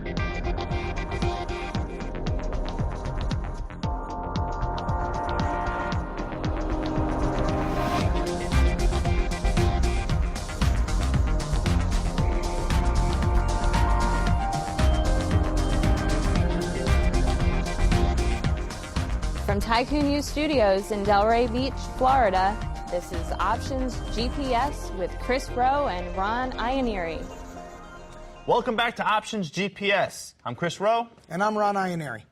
From Tycoon U Studios in Delray Beach, Florida, this is Options GPS with Chris Rowe and Ron Ianieri. Welcome back to Options GPS. I'm Chris Rowe. And I'm Ron Ianieri.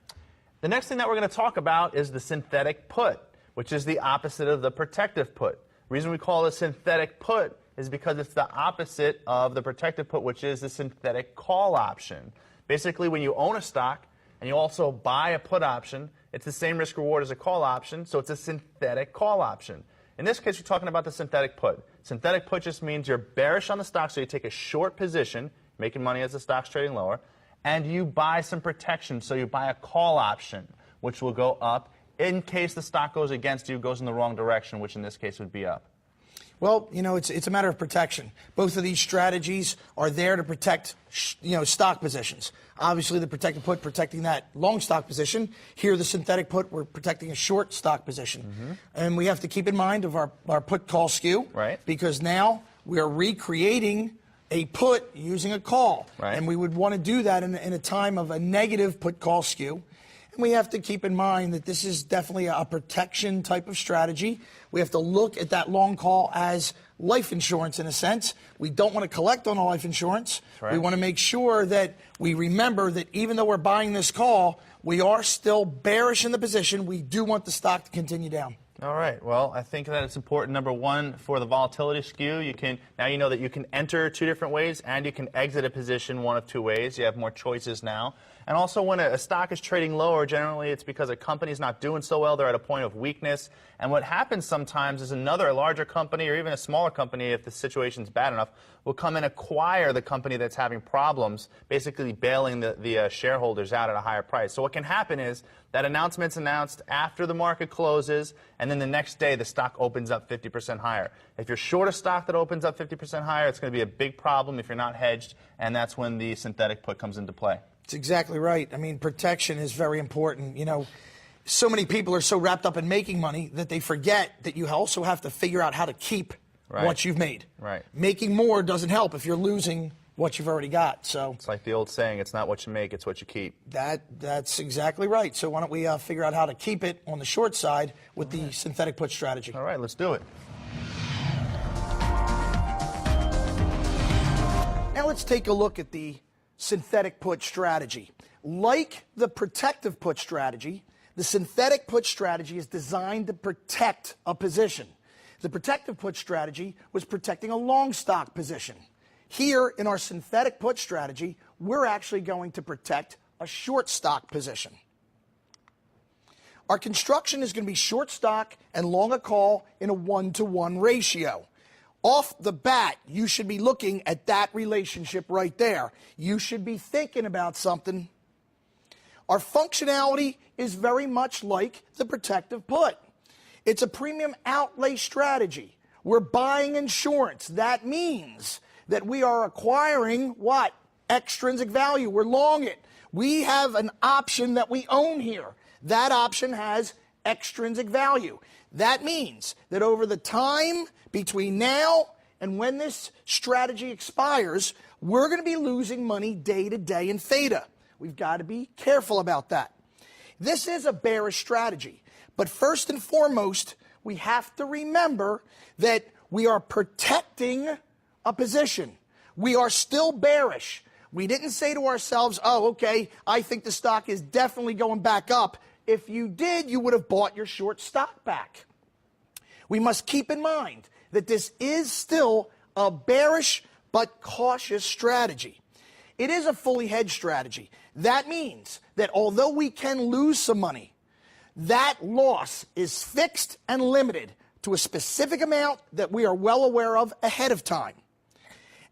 The next thing that we're going to talk about is the synthetic put, which is the opposite of the protective put. The reason we call it a synthetic put is because it's the opposite of the protective put, which is the synthetic call option. Basically, when you own a stock and you also buy a put option, it's the same risk reward as a call option, so it's a synthetic call option. In this case, we're talking about the synthetic put. Synthetic put just means you're bearish on the stock, so you take a short position, making money as the stock's trading lower, and you buy some protection, so you buy a call option, which will go up in case the stock goes against you, goes in the wrong direction, which in this case would be up. Well, you know, it's a matter of protection. Both of these strategies are there to protect, stock positions. Obviously, the protected put protecting that long stock position. Here, the synthetic put, we're protecting a short stock position. Mm-hmm. And we have to keep in mind of our put call skew. Right. Because now we are recreating a put using a call. Right. And we would want to do that in a time of a negative put call skew. And we have to keep in mind that this is definitely a protection type of strategy. We have to look at that long call as life insurance in a sense. We don't want to collect on a life insurance. Right. We want to make sure that we remember that even though we're buying this call, we are still bearish in the position. We do want the stock to continue down. All right. Well, I think that it's important, number one, for the volatility skew. Now you know that you can enter two different ways and you can exit a position one of two ways. You have more choices now. And also, when a stock is trading lower, generally it's because a company's not doing so well. They're at a point of weakness. And what happens sometimes is a larger company or even a smaller company, if the situation's bad enough, will come and acquire the company that's having problems, basically bailing the shareholders out at a higher price. So what can happen is that announcement's announced after the market closes, and then the next day the stock opens up 50% higher. If you're short a stock that opens up 50% higher, it's going to be a big problem if you're not hedged, and that's when the synthetic put comes into play. That's exactly right. I mean, protection is very important. You know, so many people are so wrapped up in making money that they forget that you also have to figure out how to keep what you've made. Right. Making more doesn't help if you're losing what you've already got. So it's like the old saying, it's not what you make, it's what you keep. That's exactly right. So why don't we figure out how to keep it on the short side with the synthetic put strategy. All right, let's do it. Now let's take a look at the synthetic put strategy. Like the protective put strategy, the synthetic put strategy is designed to protect a position. The protective put strategy was protecting a long stock position. Here in our synthetic put strategy, we're actually going to protect a short stock position. Our construction is going to be short stock and long a call in a 1-to-1 ratio. Off the bat, you should be looking at that relationship right there. You should be thinking about something. Our functionality is very much like the protective put. It's a premium outlay strategy. We're buying insurance. That means that we are acquiring what? Extrinsic value. We're long it. We have an option that we own here. That option has extrinsic value. That means that over the time between now and when this strategy expires, we're going to be losing money day to day in theta. We've got to be careful about that. This is a bearish strategy, but first and foremost, we have to remember that we are protecting a position. We are still bearish. We didn't say to ourselves, oh, okay, I think the stock is definitely going back up. If you did, you would have bought your short stock back. We must keep in mind that this is still a bearish but cautious strategy. It is a fully hedged strategy. That means that although we can lose some money, that loss is fixed and limited to a specific amount that we are well aware of ahead of time.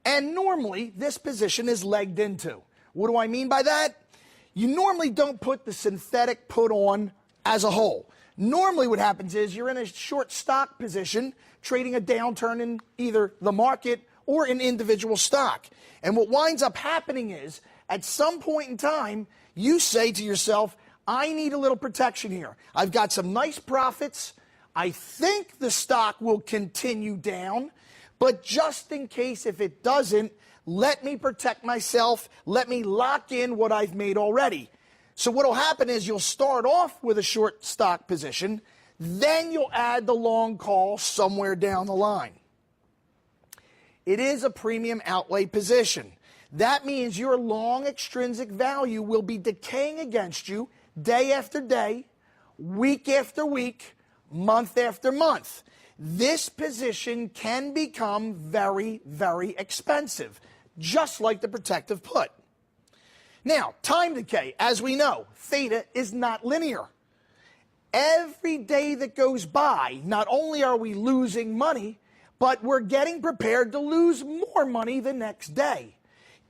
And normally, this position is legged into. What do I mean by that? You normally don't put the synthetic put on as a whole. Normally what happens is you're in a short stock position trading a downturn in either the market or an individual stock. And what winds up happening is, at some point in time, you say to yourself, I need a little protection here. I've got some nice profits. I think the stock will continue down, but just in case if it doesn't, let me protect myself. Let me lock in what I've made already. So what will happen is you'll start off with a short stock position, then you'll add the long call somewhere down the line. It is a premium outlay position. That means your long extrinsic value will be decaying against you day after day, week after week, month after month. This position can become very, very expensive, just like the protective put. Now, time decay, as we know, theta is not linear. Every day that goes by, not only are we losing money, but we're getting prepared to lose more money the next day.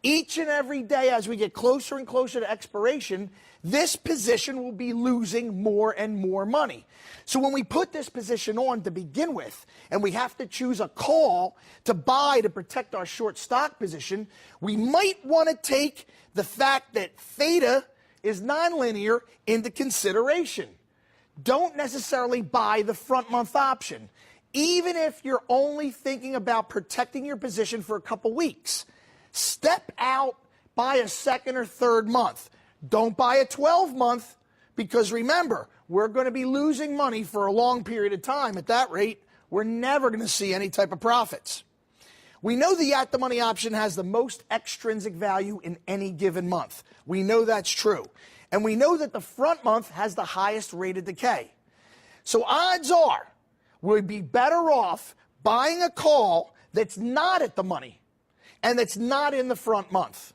Each and every day as we get closer and closer to expiration, this position will be losing more and more money. So when we put this position on to begin with, and we have to choose a call to buy to protect our short stock position, we might want to take the fact that theta is nonlinear into consideration. Don't necessarily buy the front month option. Even if you're only thinking about protecting your position for a couple weeks, step out, buy a second or third month. Don't buy a 12-month, because remember, we're going to be losing money for a long period of time. At that rate, we're never going to see any type of profits. We know the at-the-money option has the most extrinsic value in any given month. We know that's true. And we know that the front month has the highest rate of decay. So odds are we'd be better off buying a call that's not at the money and that's not in the front month.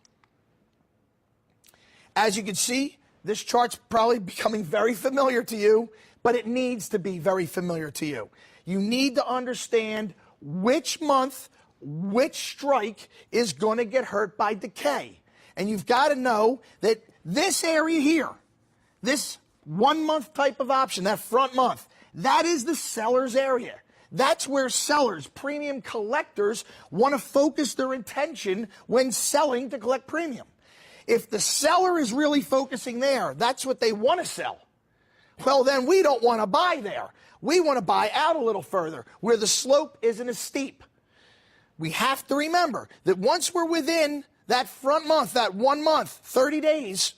As you can see, this chart's probably becoming very familiar to you, but it needs to be very familiar to you. You need to understand which month, which strike is going to get hurt by decay. And you've got to know that this area here, this 1 month type of option, that front month, that is the seller's area. That's where sellers, premium collectors, want to focus their attention when selling to collect premium. If the seller is really focusing there, that's what they want to sell. Well, then we don't want to buy there. We want to buy out a little further, where the slope isn't as steep. We have to remember that once we're within that front month, that 1 month, 30 days,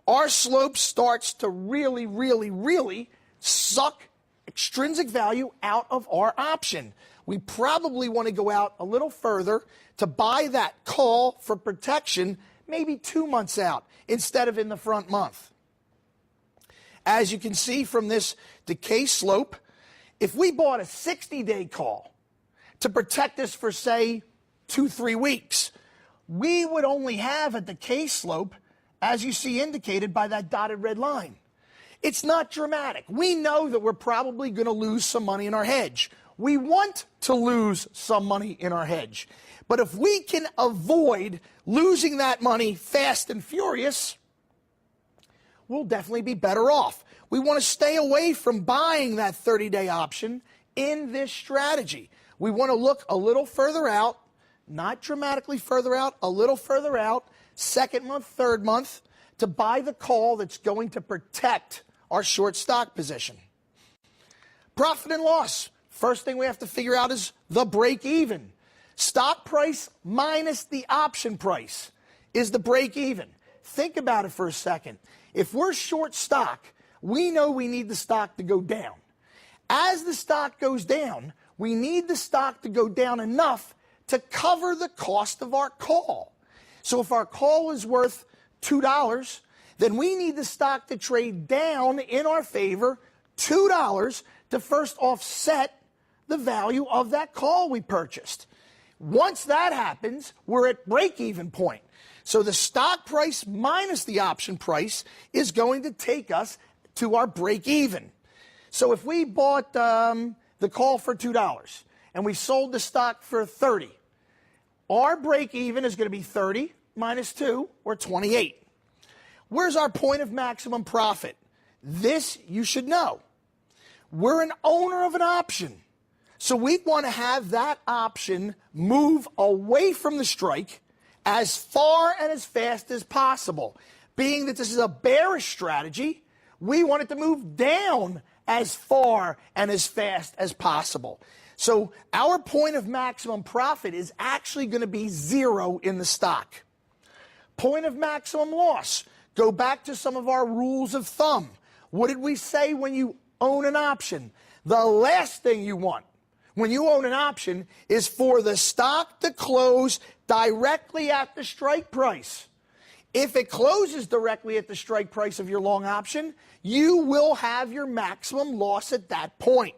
our slope starts to really, really, really suck extrinsic value out of our option. We probably want to go out a little further to buy that call for protection, maybe 2 months out instead of in the front month. As you can see from this decay slope, if we bought a 60-day call to protect us for, say, 2-3 weeks, we would only have a decay slope, as you see indicated by that dotted red line. It's not dramatic. We know that we're probably going to lose some money in our hedge. We want to lose some money in our hedge. But if we can avoid losing that money fast and furious, we'll definitely be better off. We want to stay away from buying that 30-day option in this strategy. We want to look a little further out, not dramatically further out, a little further out, second month, third month, to buy the call that's going to protect our short stock position. Profit and loss. First thing we have to figure out is the break even. Stock price minus the option price is the break even. Think about it for a second. If we're short stock, we know we need the stock to go down. As the stock goes down, we need the stock to go down enough to cover the cost of our call. So if our call is worth $2, then we need the stock to trade down in our favor $2 to first offset the value of that call we purchased. Once that happens, we're at break-even point. So the stock price minus the option price is going to take us to our break-even. So if we bought the call for $2 and we sold the stock for $30, our break-even is going to be 30 minus 2, or 28. Where's our point of maximum profit? This you should know. We're an owner of an option. So we want to have that option move away from the strike as far and as fast as possible. Being that this is a bearish strategy, we want it to move down as far and as fast as possible. So our point of maximum profit is actually going to be 0 in the stock. Point of maximum loss. Go back to some of our rules of thumb. What did we say when you own an option? The last thing you want when you own an option is for the stock to close directly at the strike price. If it closes directly at the strike price of your long option, you will have your maximum loss at that point.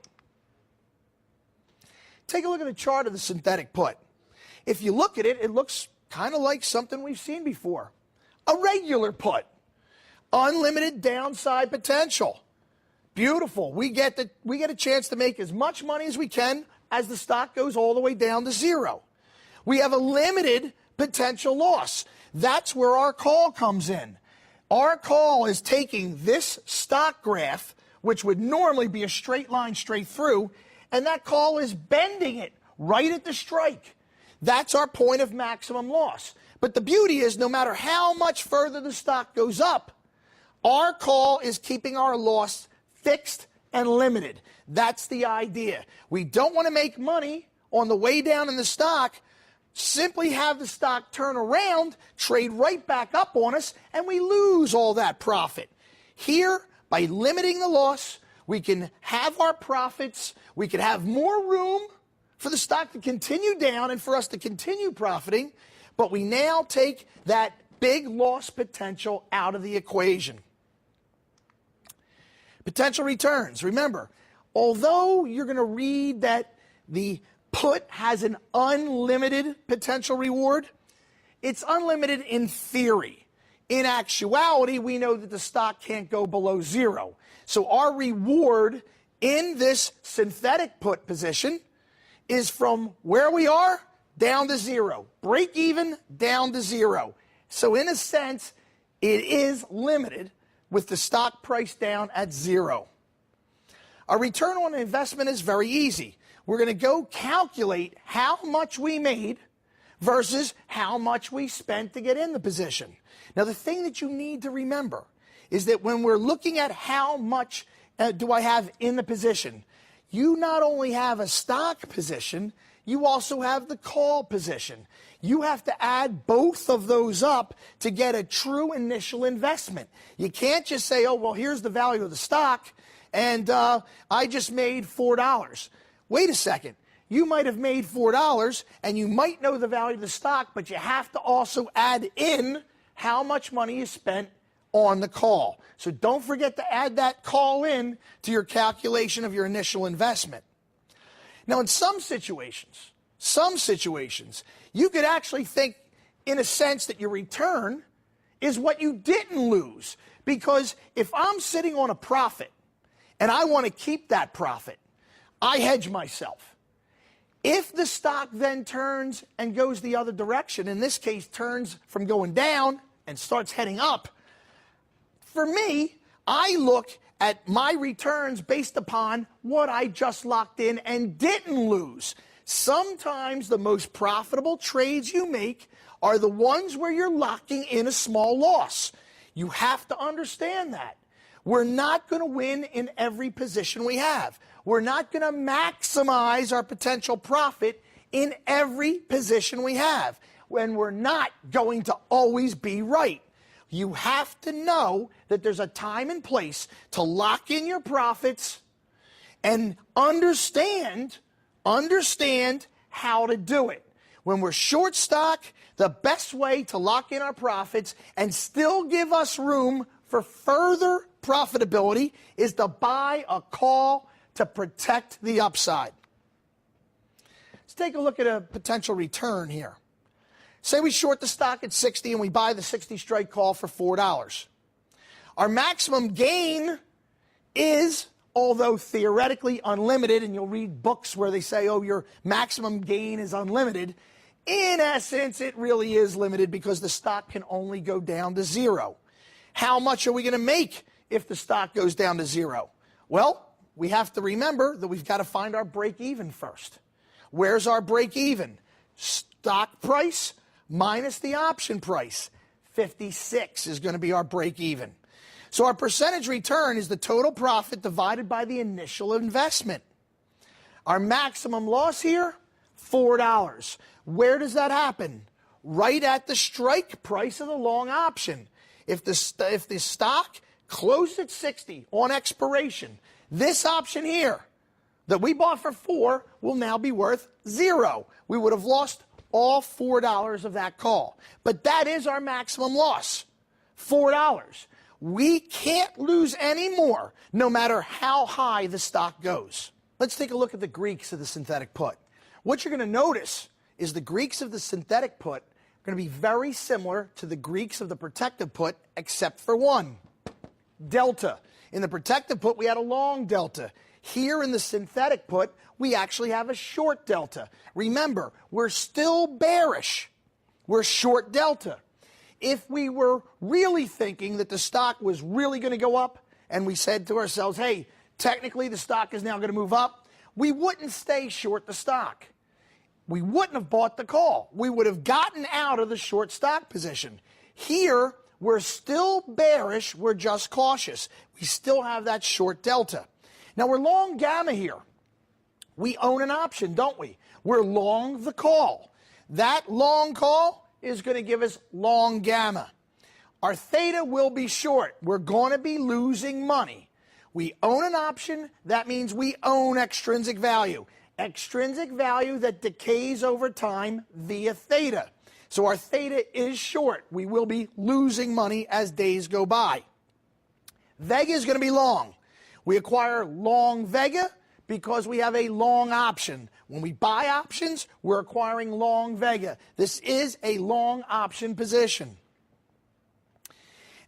Take a look at the chart of the synthetic put. If you look at it, it looks kind of like something we've seen before. A regular put. Unlimited downside potential. Beautiful. We get a chance to make as much money as we can as the stock goes all the way down to 0. We have a limited potential loss. That's where our call comes in. Our call is taking this stock graph, which would normally be a straight line straight through, and that call is bending it right at the strike. That's our point of maximum loss. But the beauty is, no matter how much further the stock goes up, our call is keeping our loss fixed and limited. That's the idea. We don't want to make money on the way down in the stock, simply have the stock turn around, trade right back up on us, and we lose all that profit. Here, by limiting the loss, we can have our profits, we can have more room for the stock to continue down and for us to continue profiting, but we now take that big loss potential out of the equation. Potential returns. Remember, although you're going to read that the put has an unlimited potential reward, it's unlimited in theory. In actuality, we know that the stock can't go below 0. So our reward in this synthetic put position is from where we are down to 0. Break even down to 0. So in a sense, it is limited with the stock price down at 0. Our return on investment is very easy. We're going to go calculate how much we made versus how much we spent to get in the position. Now, the thing that you need to remember is that when we're looking at how much do I have in the position, you not only have a stock position, you also have the call position. You have to add both of those up to get a true initial investment. You can't just say, oh, well, here's the value of the stock, and I just made $4. Wait a second. You might have made $4, and you might know the value of the stock, but you have to also add in how much money you spent on the call. So don't forget to add that call in to your calculation of your initial investment. Now, in some situations, you could actually think, in a sense, that your return is what you didn't lose. Because if I'm sitting on a profit and I want to keep that profit, I hedge myself. If the stock then turns and goes the other direction, in this case turns from going down and starts heading up, for me, I look at my returns based upon what I just locked in and didn't lose. Sometimes the most profitable trades you make are the ones where you're locking in a small loss. You have to understand that. We're not going to win in every position we have. We're not going to maximize our potential profit in every position we have. When we're not going to always be right. You have to know that there's a time and place to lock in your profits and understand how to do it. When we're short stock, the best way to lock in our profits and still give us room for further profitability is to buy a call to protect the upside. Let's take a look at a potential return here. Say we short the stock at 60 and we buy the 60 strike call for $4. Our maximum gain is, although theoretically unlimited, and you'll read books where they say, oh, your maximum gain is unlimited. In essence, it really is limited because the stock can only go down to 0. How much are we going to make if the stock goes down to 0? Well, we have to remember that we've got to find our break even first. Where's our break even? Stock price minus the option price. 56 is going to be our break even. So our percentage return is the total profit divided by the initial investment. Our maximum loss here, $4. Where does that happen? Right at the strike price of the long option. If the stock closed at 60 on expiration, this option here that we bought for 4 will now be worth 0. We would have lost all $4 of that call. But that is our maximum loss, $4. We can't lose any more, no matter how high the stock goes. Let's take a look at the Greeks of the synthetic put. What you're going to notice is the Greeks of the synthetic put are going to be very similar to the Greeks of the protective put, except for one, delta. In the protective put, we had a long delta. Here in the synthetic put, we actually have a short delta. Remember, we're still bearish. We're short delta. If we were really thinking that the stock was really going to go up, and we said to ourselves, hey, technically the stock is now going to move up, we wouldn't stay short the stock. We wouldn't have bought the call. We would have gotten out of the short stock position. Here, we're still bearish. We're just cautious. We still have that short delta. Now, we're long gamma here. We own an option, don't we? We're long the call. That long call is going to give us long gamma. Our theta will be short. We're going to be losing money. We own an option. That means we own extrinsic value. Extrinsic value that decays over time via theta. So our theta is short. We will be losing money as days go by. Vega is going to be long. We acquire long Vega because we have a long option. When we buy options, we're acquiring long Vega. This is a long option position.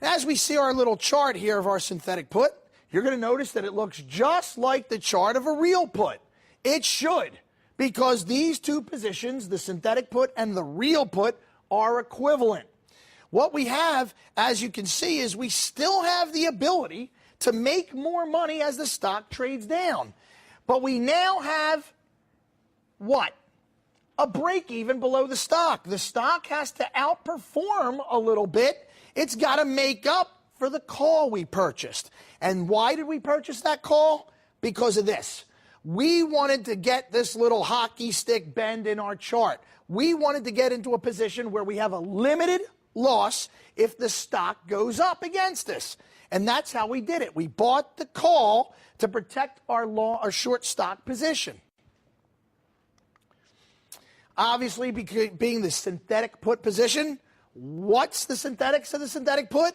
And as we see our little chart here of our synthetic put, you're going to notice that it looks just like the chart of a real put. It should, because these two positions, the synthetic put and the real put, are equivalent. What we have, as you can see, is we still have the ability to make more money as the stock trades down. But we now have what? A break even below the stock. The stock has to outperform a little bit. It's got to make up for the call we purchased. And why did we purchase that call? Because of this. We wanted to get this little hockey stick bend in our chart. We wanted to get into a position where we have a limited loss if the stock goes up against us. And that's how we did it. We bought the call to protect our short stock position. Obviously, being the synthetic put position, what's the synthetics of the synthetic put?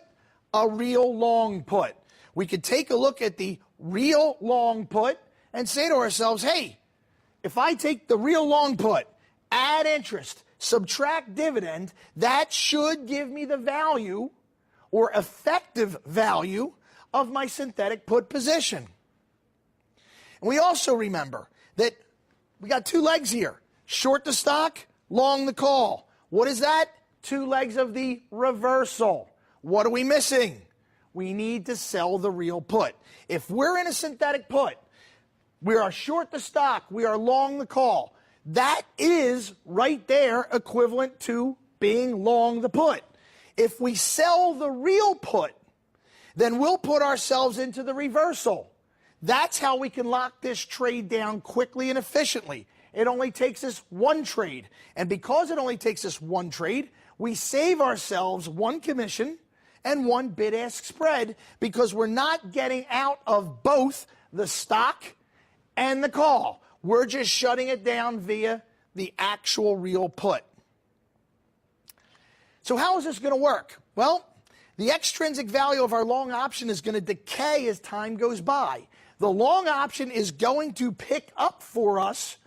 A real long put. We could take a look at the real long put and say to ourselves, hey, if I take the real long put, add interest, subtract dividend, that should give me the value or effective value of my synthetic put position. And we also remember that we got two legs here. Short the stock, long the call. What is that? Two legs of the reversal. What are we missing? We need to sell the real put. If we're in a synthetic put, we are short the stock, we are long the call. That is right there equivalent to being long the put. If we sell the real put, then we'll put ourselves into the reversal. That's how we can lock this trade down quickly and efficiently. It only takes us one trade. And because it only takes us one trade, we save ourselves one commission and one bid-ask spread because we're not getting out of both the stock and the call. We're just shutting it down via the actual real put. So how is this going to work? Well, the extrinsic value of our long option is going to decay as time goes by. The long option is going to pick up for us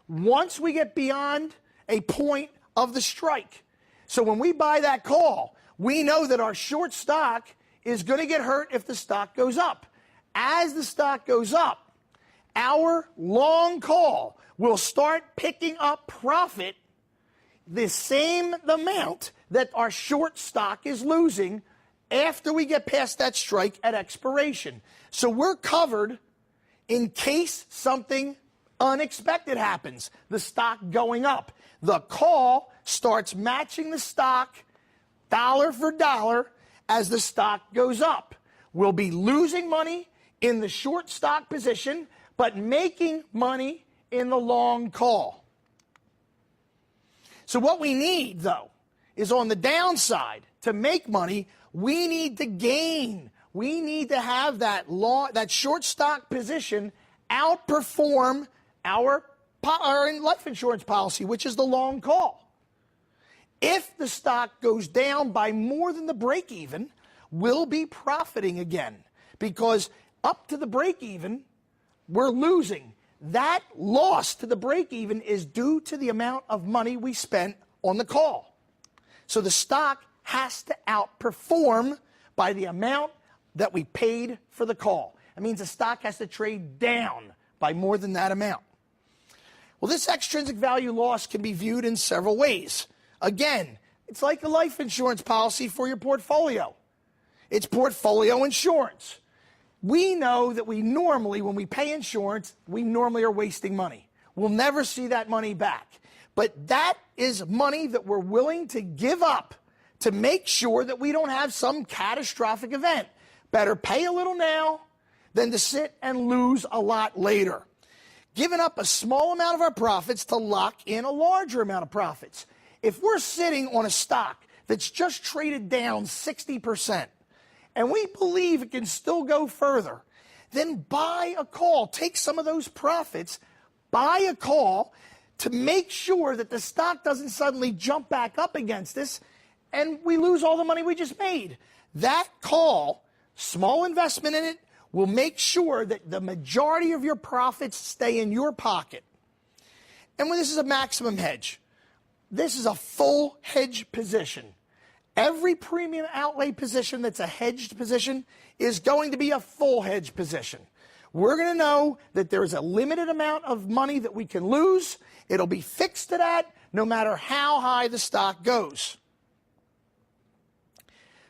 once we get beyond a point of the strike. So when we buy that call, we know that our short stock is going to get hurt if the stock goes up. As the stock goes up, our long call will start picking up profit the same amount that our short stock is losing after we get past that strike at expiration. So we're covered in case something unexpected happens, the stock going up. The call starts matching the stock dollar for dollar as the stock goes up. We'll be losing money in the short stock position, but making money in the long call. So what we need, though, is on the downside, to make money, we need to gain. We need to have that short stock position outperform our life insurance policy, which is the long call. If the stock goes down by more than the break even, we'll be profiting again, because up to the break even, we're losing. That loss to the break even is due to the amount of money we spent on the call. So the stock has to outperform by the amount that we paid for the call. It means the stock has to trade down by more than that amount. Well, this extrinsic value loss can be viewed in several ways. Again, it's like a life insurance policy for your portfolio. It's portfolio insurance. We know that we normally, when we pay insurance, we normally are wasting money. We'll never see that money back. But that is money that we're willing to give up to make sure that we don't have some catastrophic event. Better pay a little now than to sit and lose a lot later. Giving up a small amount of our profits to lock in a larger amount of profits. If we're sitting on a stock that's just traded down 60%, and we believe it can still go further, then buy a call. Take some of those profits, buy a call to make sure that the stock doesn't suddenly jump back up against us and we lose all the money we just made. That call, small investment in it, will make sure that the majority of your profits stay in your pocket. And when this is a maximum hedge, this is a full hedge position. Every premium outlay position that's a hedged position is going to be a full hedge position. We're going to know that there is a limited amount of money that we can lose. It'll be fixed to that no matter how high the stock goes.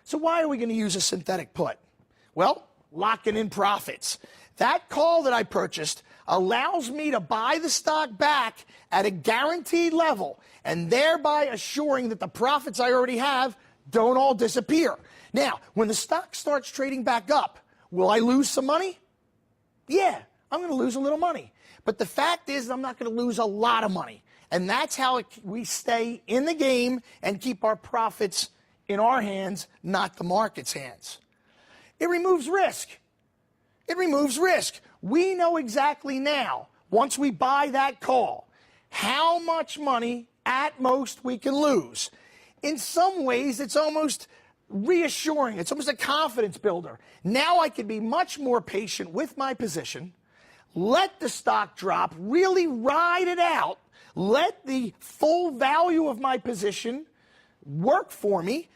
So why are we going to use a synthetic put? Well, locking in profits. That call that I purchased allows me to buy the stock back at a guaranteed level and thereby assuring that the profits I already have don't all disappear. Now, when the stock starts trading back up, will I lose some money? Yeah, I'm going to lose a little money. But the fact is, I'm not going to lose a lot of money. And that's how we stay in the game and keep our profits in our hands, not the market's hands. It removes risk. It removes risk. We know exactly now, once we buy that call, how much money at most we can lose. In some ways, it's almost reassuring. It's almost a confidence builder. Now I can be much more patient with my position, let the stock drop, really ride it out, let the full value of my position work for me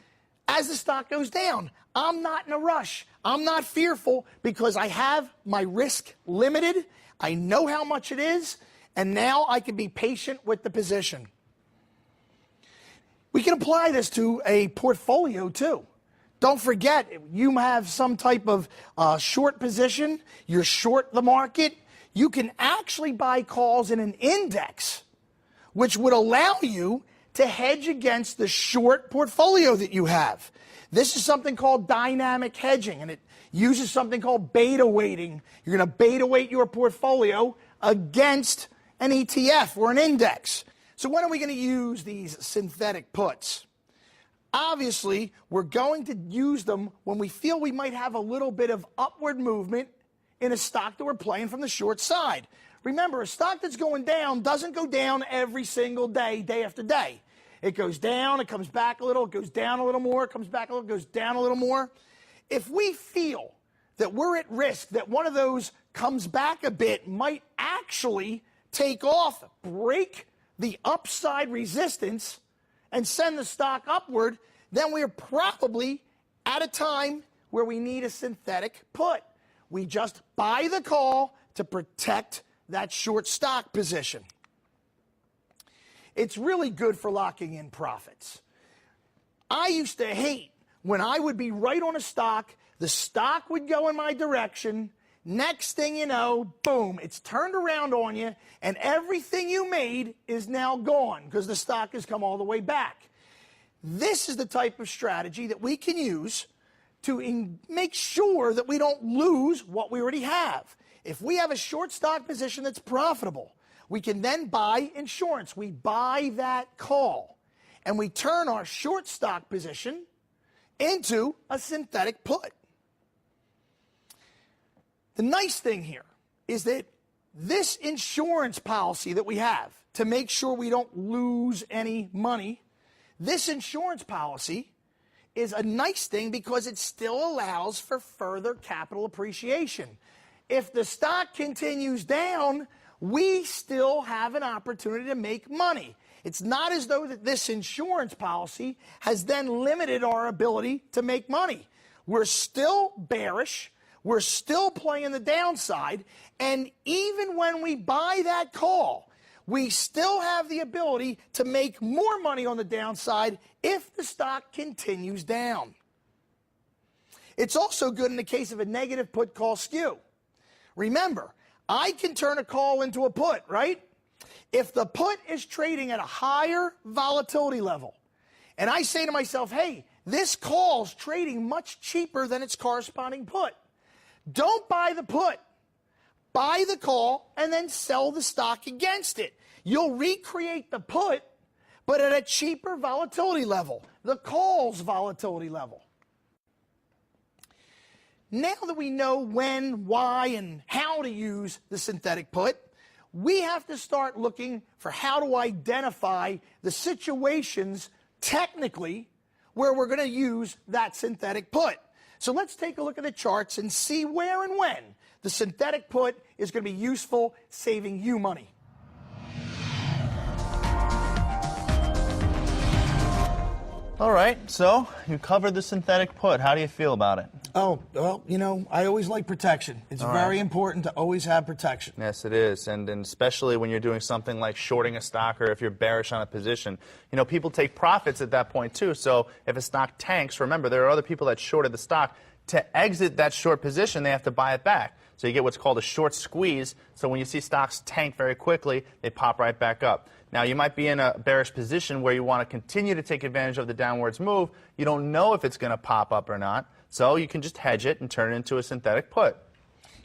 as the stock goes down. I'm not in a rush. I'm not fearful because I have my risk limited. I know how much it is, and now I can be patient with the position. We can apply this to a portfolio too. Don't forget, you have some type of short position, you're short the market, you can actually buy calls in an index, which would allow you to hedge against the short portfolio that you have. This is something called dynamic hedging, and it uses something called beta weighting. You're going to beta weight your portfolio against an ETF or an index. So when are we going to use these synthetic puts? Obviously, we're going to use them when we feel we might have a little bit of upward movement in a stock that we're playing from the short side. Remember, a stock that's going down doesn't go down every single day, day after day. It goes down, it comes back a little, it goes down a little more, it comes back a little, it goes down a little more. If we feel that we're at risk, that one of those comes back a bit, might actually take off, break the upside resistance, and send the stock upward, then we're probably at a time where we need a synthetic put. We just buy the call to protect that short stock position. It's really good for locking in profits. I used to hate when I would be right on a stock, the stock would go in my direction, Next thing you know, boom, it's turned around on you, and everything you made is now gone because the stock has come all the way back. This is the type of strategy that we can use to make sure that we don't lose what we already have. If we have a short stock position that's profitable, we can then buy insurance. We buy that call, and we turn our short stock position into a synthetic put. The nice thing here is that this insurance policy that we have to make sure we don't lose any money, this insurance policy is a nice thing because it still allows for further capital appreciation. If the stock continues down, we still have an opportunity to make money. It's not as though that this insurance policy has then limited our ability to make money. We're still bearish. We're still playing the downside, and even when we buy that call, we still have the ability to make more money on the downside if the stock continues down. It's also good in the case of a negative put-call skew. Remember, I can turn a call into a put, right? If the put is trading at a higher volatility level, and I say to myself, hey, this call's trading much cheaper than its corresponding put, don't buy the put. Buy the call and then sell the stock against it. You'll recreate the put, but at a cheaper volatility level, the call's volatility level. Now that we know when, why, and how to use the synthetic put, we have to start looking for how to identify the situations technically where we're going to use that synthetic put. So let's take a look at the charts and see where and when the synthetic put is going to be useful, saving you money. All right, so you covered the synthetic put. How do you feel about it? Oh, well, you know, I always like protection. It's very important to always have protection. Yes, it is, and especially when you're doing something like shorting a stock or if you're bearish on a position. You know, people take profits at that point too, so if a stock tanks, remember, there are other people that shorted the stock. To exit that short position, they have to buy it back. So you get what's called a short squeeze, so when you see stocks tank very quickly, they pop right back up. Now, you might be in a bearish position where you want to continue to take advantage of the downwards move. You don't know if it's going to pop up or not, so you can just hedge it and turn it into a synthetic put.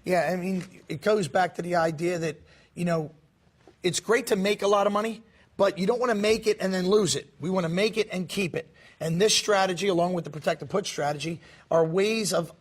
Yeah, I mean, it goes back to the idea that, you know, it's great to make a lot of money, but you don't want to make it and then lose it. We want to make it and keep it. And this strategy, along with the protective put strategy, are ways of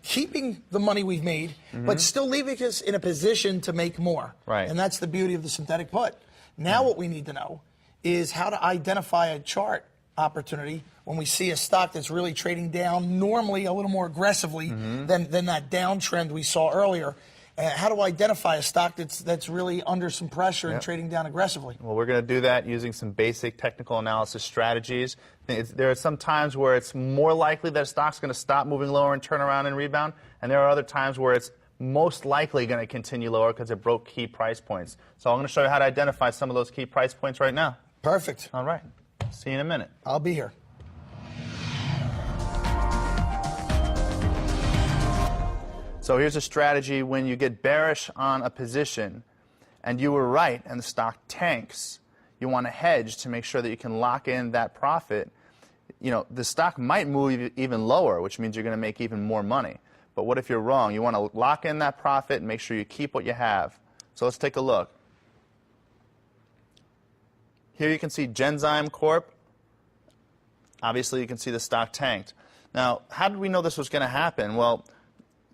keeping the money we've made, but still leaving us in a position to make more. Right. And that's the beauty of the synthetic put. Now what we need to know is how to identify a chart opportunity when we see a stock that's really trading down, normally a little more aggressively than that downtrend we saw earlier. How to identify a stock that's really under some pressure and trading down aggressively? Well, we're going to do that using some basic technical analysis strategies. There are some times where it's more likely that a stock's going to stop moving lower and turn around and rebound, and there are other times where it's most likely going to continue lower because it broke key price points. So I'm going to show you how to identify some of those key price points right now. Perfect. All right. See you in a minute. I'll be here. So here's a strategy when you get bearish on a position and you were right and the stock tanks. You want to hedge to make sure that you can lock in that profit. You know, the stock might move even lower, which means you're going to make even more money. But what if you're wrong? You want to lock in that profit and make sure you keep what you have. So let's take a look. Here you can see Genzyme Corp. Obviously, you can see the stock tanked. Now, how did we know this was going to happen? Well,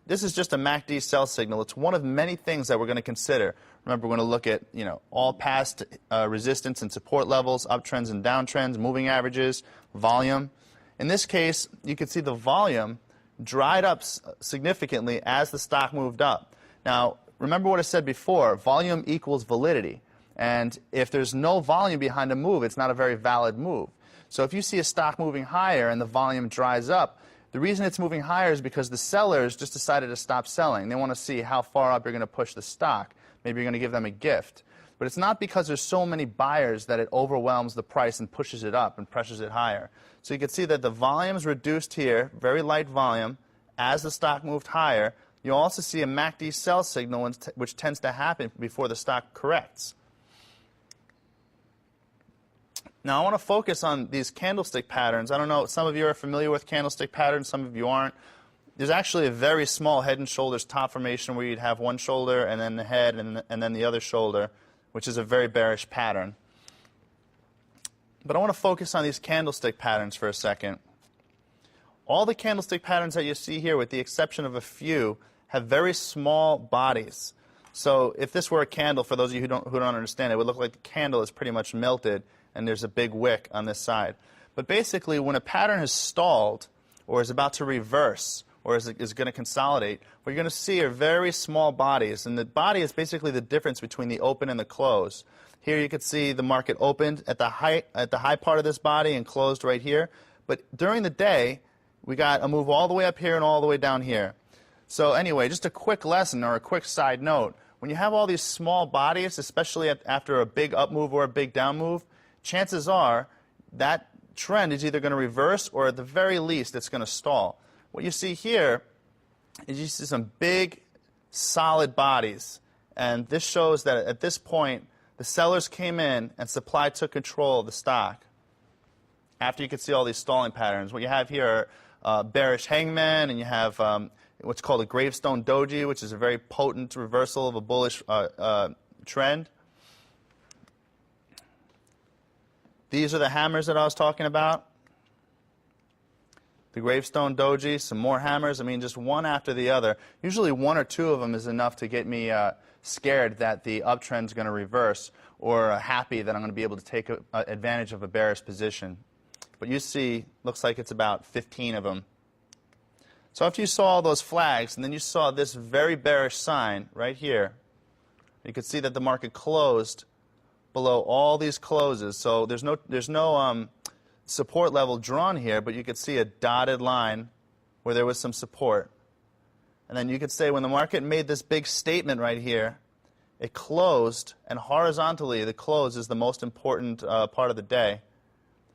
this is just a MACD sell signal. It's one of many things that we're going to consider. Remember, we're going to look at, you know, all past resistance and support levels, uptrends and downtrends, moving averages, volume. In this case, you can see the volume dried up significantly as the stock moved up. Now, remember what I said before, volume equals validity. And if there's no volume behind a move, it's not a very valid move. So if you see a stock moving higher and the volume dries up, the reason it's moving higher is because the sellers just decided to stop selling. They want to see how far up you're going to push the stock. Maybe you're going to give them a gift. But it's not because there's so many buyers that it overwhelms the price and pushes it up and pressures it higher. So you can see that the volume's reduced here, very light volume. As the stock moved higher, You'll also see a MACD sell signal, which tends to happen before the stock corrects. Now, I want to focus on these candlestick patterns. I don't know, some of you are familiar with candlestick patterns, some of you aren't. There's actually a very small head and shoulders top formation where you'd have one shoulder and then the head and then the other shoulder, which is a very bearish pattern. But I want to focus on these candlestick patterns for a second. All the candlestick patterns that you see here, with the exception of a few, have very small bodies. So if this were a candle, for those of you who don't understand, it would look like the candle is pretty much melted and there's a big wick on this side. But basically, when a pattern has stalled or is about to reverse or is going to consolidate, what you're going to see are very small bodies. And the body is basically the difference between the open and the close. Here you can see the market opened at the high part of this body and closed right here. But during the day, we got a move all the way up here and all the way down here. So anyway, just a quick lesson or a quick side note. When you have all these small bodies, especially after a big up move or a big down move, chances are that trend is either going to reverse or at the very least it's going to stall. What you see here is you see some big, solid bodies. And this shows that at this point, the sellers came in and supply took control of the stock. After you can see all these stalling patterns, what you have here are bearish hangman, and you have what's called a gravestone doji, which is a very potent reversal of a bullish trend. These are the hammers that I was talking about. The gravestone doji, some more hammers. I mean, just one after the other. Usually one or two of them is enough to get me scared that the uptrend is going to reverse, or happy that I'm going to be able to take advantage of a bearish position. But you see, looks like it's about 15 of them. So after you saw all those flags, and then you saw this very bearish sign right here, you could see that the market closed below all these closes. So there's no support level drawn here, but you could see a dotted line where there was some support. And then you could say when the market made this big statement right here, it closed, and horizontally the close is the most important part of the day.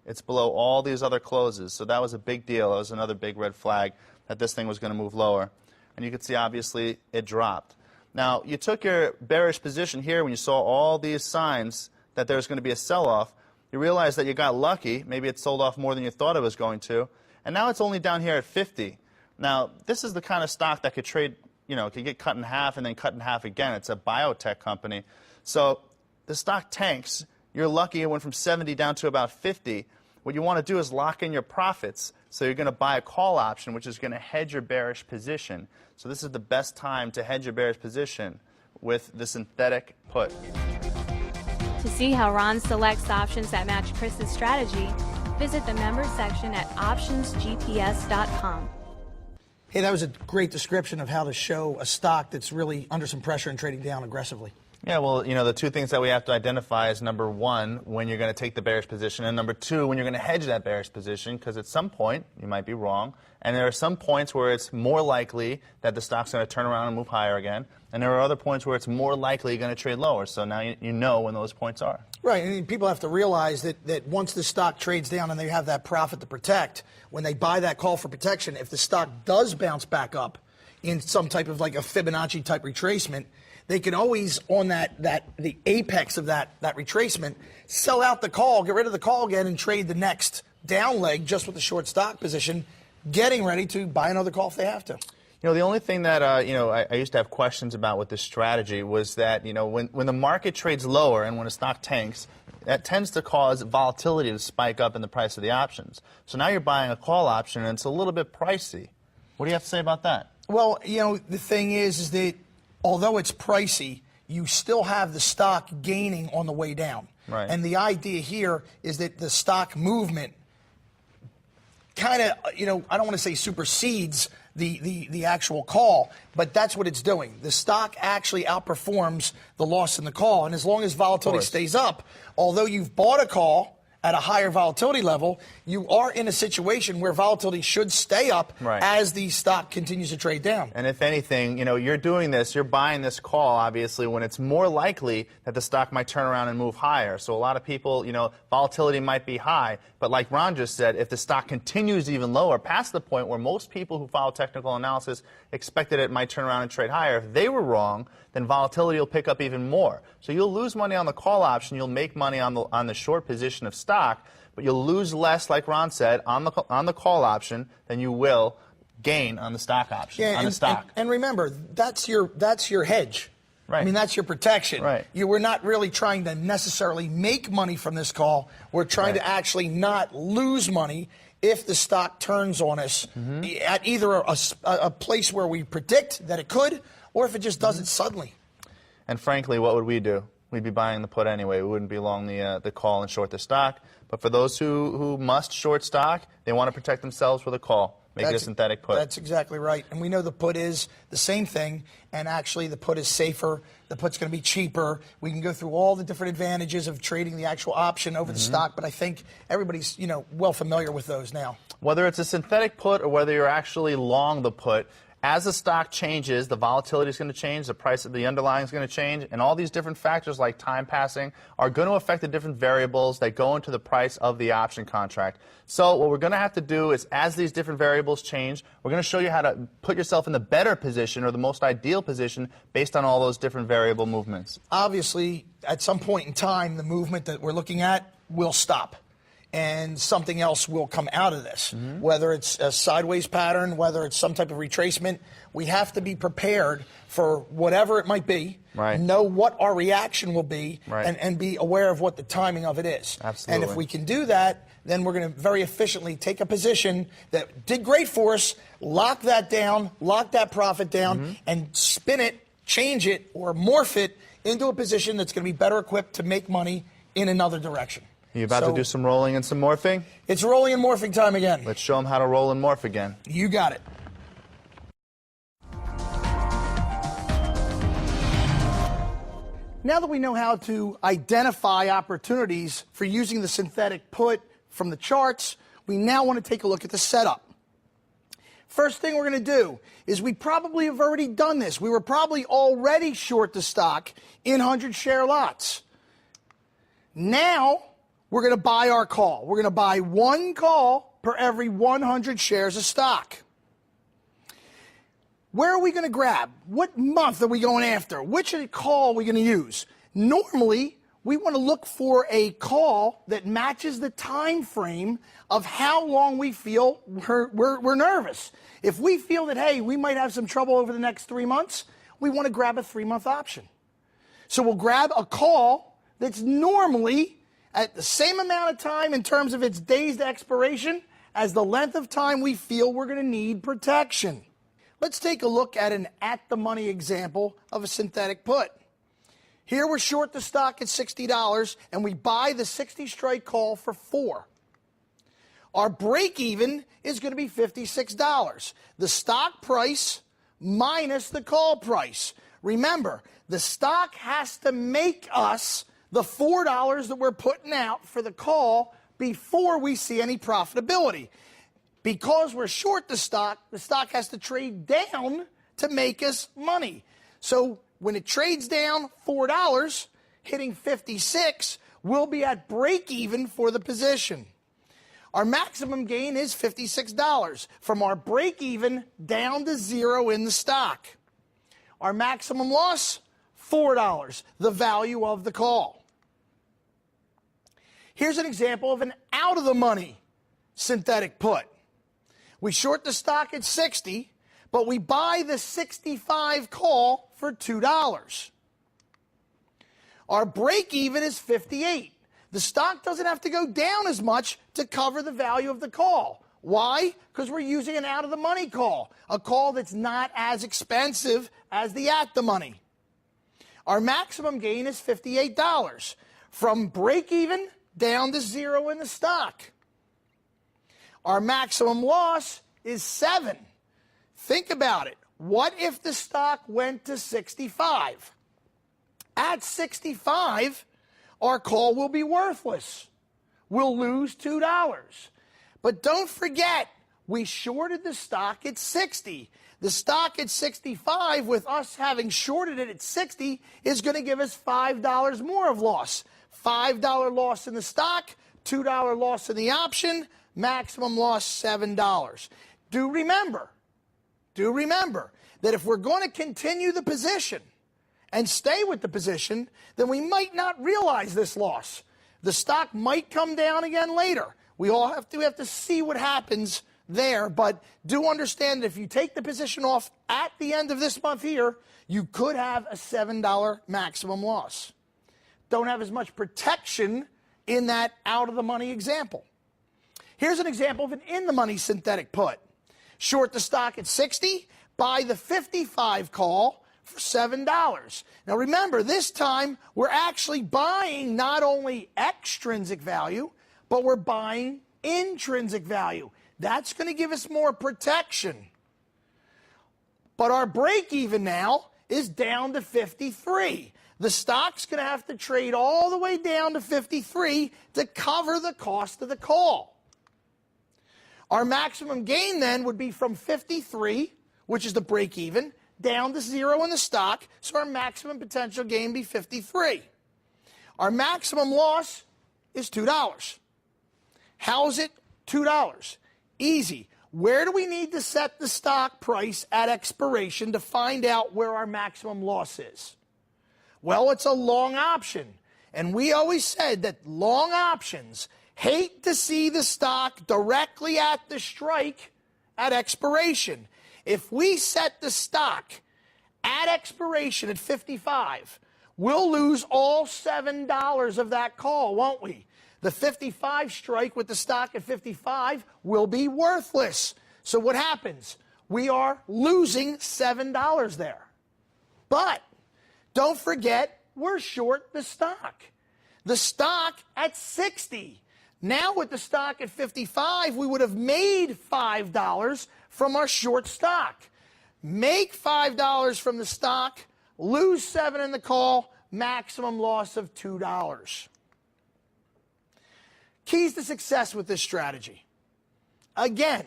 It's below all these other closes. So that was a big deal. That was another big red flag that this thing was going to move lower. And you could see, obviously, it dropped. Now, you took your bearish position here when you saw all these signs that there was going to be a sell-off. You realized that you got lucky. Maybe it sold off more than you thought it was going to. And now it's only down here at 50. Now, this is the kind of stock that could trade, could get cut in half and then cut in half again. It's a biotech company. So the stock tanks. You're lucky it went from 70 down to about 50. What you want to do is lock in your profits. So you're going to buy a call option, which is going to hedge your bearish position. So this is the best time to hedge your bearish position with the synthetic put. To see how Ron selects options that match Chris's strategy, visit the members section at optionsgps.com. Hey, that was a great description of how to show a stock that's really under some pressure and trading down aggressively. Yeah, well, the two things that we have to identify is, number one, when you're going to take the bearish position, and number two, when you're going to hedge that bearish position, because at some point, you might be wrong, and there are some points where it's more likely that the stock's going to turn around and move higher again, and there are other points where it's more likely you're going to trade lower, so now you know when those points are. Right, and people have to realize that once the stock trades down and they have that profit to protect, when they buy that call for protection, if the stock does bounce back up in some type of like a Fibonacci type retracement, they can always, on the apex of that retracement, sell out the call, get rid of the call again, and trade the next down leg just with the short stock position, getting ready to buy another call if they have to. The only thing that I used to have questions about with this strategy was that when the market trades lower and when a stock tanks, that tends to cause volatility to spike up in the price of the options. So now you're buying a call option and it's a little bit pricey. What do you have to say about that? Well, the thing is that although it's pricey, you still have the stock gaining on the way down. Right. And the idea here is that the stock movement kind of, I don't want to say supersedes the actual call, but that's what it's doing. The stock actually outperforms the loss in the call. And as long as volatility stays up, although you've bought a call at a higher volatility level, you are in a situation where volatility should stay up as the stock continues to trade down. And if anything, you're doing this, you're buying this call, obviously, when it's more likely that the stock might turn around and move higher. So a lot of people, volatility might be high, but like Ron just said, if the stock continues even lower, past the point where most people who follow technical analysis expected it might turn around and trade higher, if they were wrong, then volatility will pick up even more. So you'll lose money on the call option, you'll make money on the short position of stock, but you'll lose less, like Ron said, on the call option than you will gain on the stock option, on the stock. And remember, that's your hedge. Right. I mean, that's your protection. Right. We're not really trying to necessarily make money from this call. We're trying to actually not lose money if the stock turns on us at either a place where we predict that it could, or if it just does it suddenly. And frankly, what would we do? We'd be buying the put anyway. We wouldn't be long the call and short the stock. But for those who must short stock, they want to protect themselves with a call. Make it a synthetic put. That's exactly right. And we know the put is the same thing, and actually the put is safer. The put's going to be cheaper. We can go through all the different advantages of trading the actual option over the stock, but I think everybody's well familiar with those now. Whether it's a synthetic put or whether you're actually long the put, as the stock changes, the volatility is going to change, the price of the underlying is going to change, and all these different factors like time passing are going to affect the different variables that go into the price of the option contract. So what we're going to have to do is, as these different variables change, we're going to show you how to put yourself in the better position or the most ideal position based on all those different variable movements. Obviously, at some point in time, the movement that we're looking at will stop, and something else will come out of this. Whether it's a sideways pattern, whether it's some type of retracement, we have to be prepared for whatever it might be, know what our reaction will be, and be aware of what the timing of it is. Absolutely. And if we can do that, then we're going to very efficiently take a position that did great for us, lock that down, lock that profit down, and spin it, change it, or morph it into a position that's going to be better equipped to make money in another direction. You about to do some rolling and some morphing? It's rolling and morphing time again. Let's show them how to roll and morph again. You got it. Now that we know how to identify opportunities for using the synthetic put from the charts, we now want to take a look at the setup. First thing we're going to do is we probably have already done this. We were probably already short the stock in 100 share lots. Now we're going to buy our call. We're going to buy one call per every 100 shares of stock. Where are we going to grab? What month are we going after? Which call are we going to use? Normally, we want to look for a call that matches the time frame of how long we feel we're nervous. If we feel that, hey, we might have some trouble over the next 3 months, we want to grab a 3-month option. So we'll grab a call that's normally at the same amount of time in terms of its days to expiration as the length of time we feel we're going to need protection. Let's take a look at an at-the-money example of a synthetic put. Here we're short the stock at $60, and we buy the 60 strike call for $4. Our break-even is going to be $56. The stock price minus the call price. Remember, the stock has to make us the $4 that we're putting out for the call before we see any profitability. Because we're short the stock has to trade down to make us money. So when it trades down $4, hitting 56, we'll be at break even for the position. Our maximum gain is $56 from our break even down to 0 in the stock. Our maximum loss, $4, the value of the call. Here's an example of an out of the money synthetic put. We short the stock at 60, but we buy the 65 call for $2. Our break even is 58. The stock doesn't have to go down as much to cover the value of the call. Why? Because we're using an out of the money call, a call that's not as expensive as the at the money. Our maximum gain is $58 from break even down to 0 in the stock. Our maximum loss is 7. Think about it. What if the stock went to 65? At 65, our call will be worthless. we'll lose $2. But don't forget, we shorted the stock at 60. The stock at 65, with us having shorted it at 60, is going to give us $5 more of loss. $5 loss in the stock, $2 loss in the option, maximum loss $7. Do remember that if we're going to continue the position and stay with the position, then we might not realize this loss. The stock might come down again later. We all have to see what happens there, but do understand that if you take the position off at the end of this month here, you could have a $7 maximum loss. Don't have as much protection in that out-of-the-money example. Here's an example of an in-the-money synthetic put. Short the stock at 60, buy the 55 call for $7. Now remember, this time we're actually buying not only extrinsic value, but we're buying intrinsic value. That's going to give us more protection. But our break even now is down to 53. The stock's going to have to trade all the way down to 53 to cover the cost of the call. Our maximum gain then would be from 53, which is the break even, down to 0 in the stock, so our maximum potential gain be 53. Our maximum loss is $2. How is it $2? Easy. Where do we need to set the stock price at expiration to find out where our maximum loss is? Well, it's a long option. And we always said that long options hate to see the stock directly at the strike at expiration. If we set the stock at expiration at 55, we'll lose all $7 of that call, won't we? The 55 strike with the stock at 55 will be worthless. So what happens? We are losing $7 there. But don't forget, we're short the stock. The stock at 60. Now with the stock at 55, we would have made $5 from our short stock. Make $5 from the stock, lose $7 in the call, maximum loss of $2. Keys to success with this strategy. Again,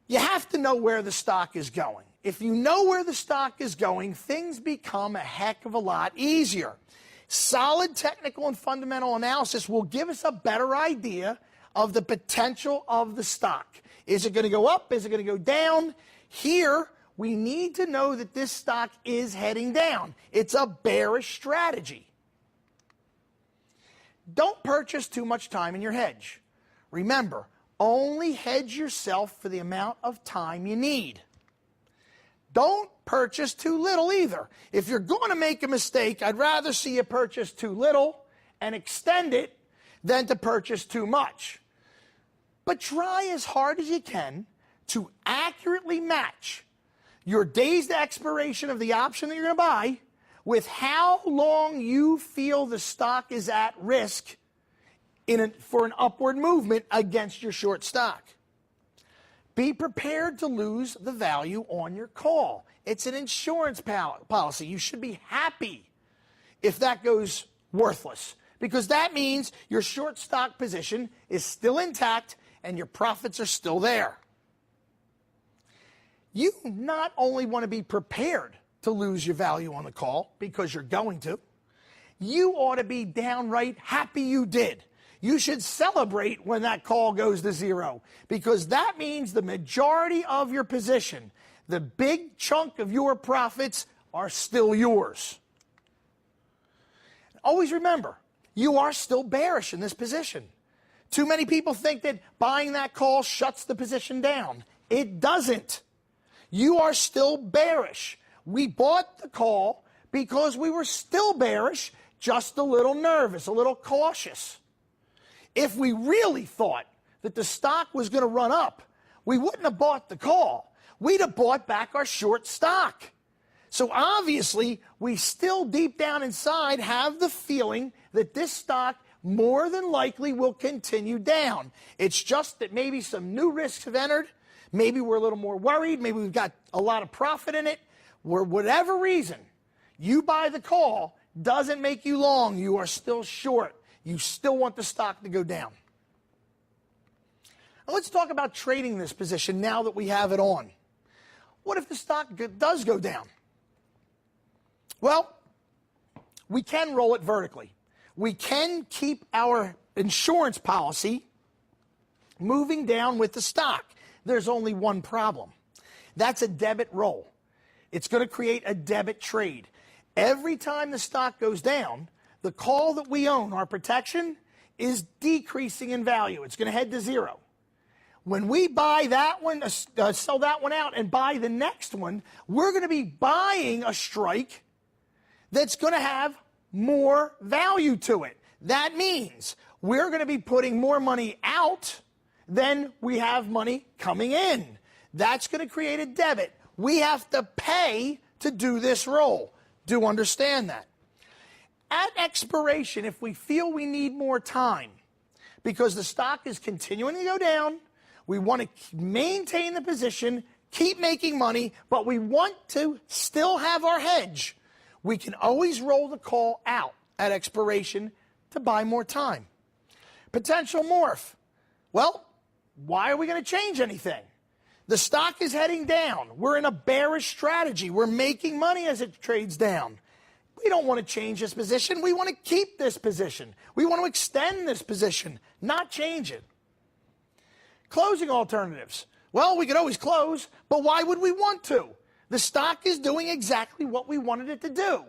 you have to know where the stock is going. If you know where the stock is going, things become a heck of a lot easier. Solid technical and fundamental analysis will give us a better idea of the potential of the stock. Is it going to go up? Is it going to go down? Here, we need to know that this stock is heading down. It's a bearish strategy. Don't purchase too much time in your hedge. Remember, only hedge yourself for the amount of time you need. Don't purchase too little either. If you're going to make a mistake, I'd rather see you purchase too little and extend it than to purchase too much. But try as hard as you can to accurately match your days to expiration of the option that you're going to buy with how long you feel the stock is at risk for an upward movement against your short stock. Be prepared to lose the value on your call. It's an insurance policy. You should be happy if that goes worthless, because that means your short stock position is still intact and your profits are still there. You not only want to be prepared to lose your value on the call, because you're going to, you ought to be downright happy you did. You should celebrate when that call goes to 0, because that means the majority of your position, the big chunk of your profits, are still yours. Always remember, you are still bearish in this position. Too many people think that buying that call shuts the position down. It doesn't. You are still bearish. We bought the call because we were still bearish, just a little nervous, a little cautious. If we really thought that the stock was going to run up, we wouldn't have bought the call. We'd have bought back our short stock. So obviously, we still deep down inside have the feeling that this stock more than likely will continue down. It's just that maybe some new risks have entered. Maybe we're a little more worried. Maybe we've got a lot of profit in it. For whatever reason, you buy the call doesn't make you long. You are still short. You still want the stock to go down. Now let's talk about trading this position now that we have it on. What if the stock does go down? Well, we can roll it vertically. We can keep our insurance policy moving down with the stock. There's only one problem. That's a debit roll. It's going to create a debit trade. Every time the stock goes down, the call that we own, our protection, is decreasing in value. It's going to head to zero. When we buy that one, sell that one out and buy the next one, we're going to be buying a strike that's going to have more value to it. That means we're going to be putting more money out than we have money coming in. That's going to create a debit. We have to pay to do this roll. Do understand that. At expiration, if we feel we need more time, because the stock is continuing to go down, we want to maintain the position, keep making money, but we want to still have our hedge, we can always roll the call out at expiration to buy more time. Potential morph. Well, why are we going to change anything? The stock is heading down. We're in a bearish strategy. We're making money as it trades down. We don't want to change this position. We want to keep this position. We want to extend this position, not change it. Closing alternatives. Well, we could always close, but why would we want to? The stock is doing exactly what we wanted it to do.